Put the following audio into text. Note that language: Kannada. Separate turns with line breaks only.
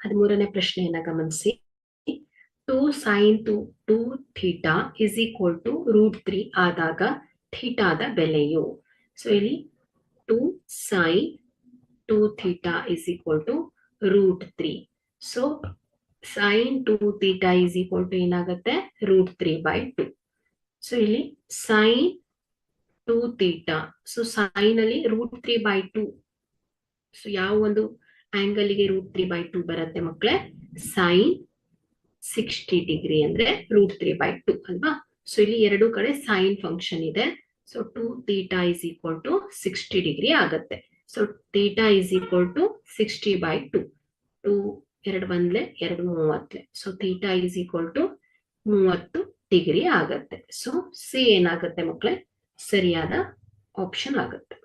13ನೇ ಪ್ರಶ್ನೆಯನ್ನ ಗಮನಿಸಿ. 2 sin 2 theta is equal to √3 ಆದಾಗ ಥೀಟಾದ ಬೆಲೆಯು. ಸೊ ಇಲ್ಲಿ 2 sin 2 theta is equal to √3. So sin 2 theta is equal to ಏನಾಗುತ್ತೆ √3/2. ಸೊ ಇಲ್ಲಿ sin 2 ಥೀಟಾ, ಸೊ ಸೈನ್ ಅಲ್ಲಿ √3/2. ಸೊ ಯಾವ ಒಂದು ಆಂಗಲ್ ಗೆ √3/2 ಬರುತ್ತೆ ಮಕ್ಕಳೇ? ಸೈನ್ 60 ಡಿಗ್ರಿ ಅಂದ್ರೆ √3/2 ಅಲ್ವಾ? ಸೊ ಇಲ್ಲಿ ಎರಡು ಕಡೆ ಸೈನ್ ಫಂಕ್ಷನ್ ಇದೆ. So 2 theta is equal to 60 degree ಆಗುತ್ತೆ. So theta is equal to 60/2. 2 2 ಬಂದ್ಲೆ 2 30. So theta is equal to 30 degree ಆಗುತ್ತೆ. ಸೊ ಸಿ ಏನಾಗುತ್ತೆ ಮಕ್ಕಳೇ? ಸರಿಯಾದ ಆಪ್ಷನ್ ಆಗುತ್ತೆ.